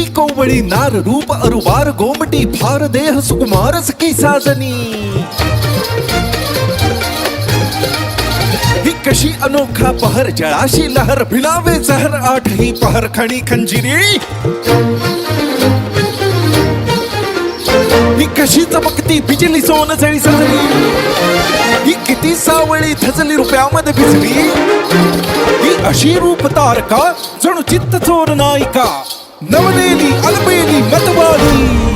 नटी कोवळी नार रूप अरुवार गोमटी फार देह सुकुमार सखी साजनी ही कशी अनोखा पहर जळाशी लहर भिलावे जहर आठ ही पहर खणी खंजिरी ही कशी चमकती बिजली सोन जळी सजली ही किती सावळी धजली रुपयामध्ये भिजली ही अशी रूप तारका जणू चित्त चोर नायिका नवलेली अलबेली मतवाली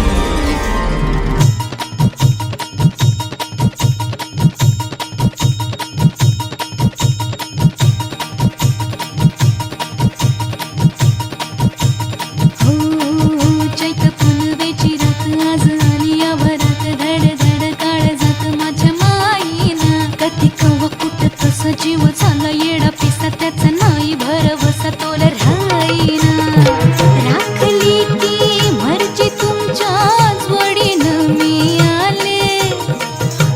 जीव झाला येडा पिसा त्याचा नाही भरवसा तोल राहीना राखली ती मर्जी तुमच्याच वडीनं मी आले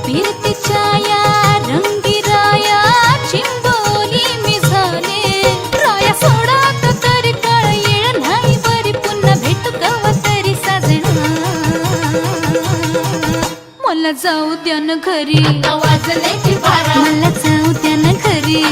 फिरतीच्या या रंगी राया चिंबोली मी झाले राया सोडा तरी काळ येळ नाही बरी पुन्हा भेटू कवा तरी साजना मला जाऊ द्या न घरी वाजले की बारा मला जाऊ द्या न घरी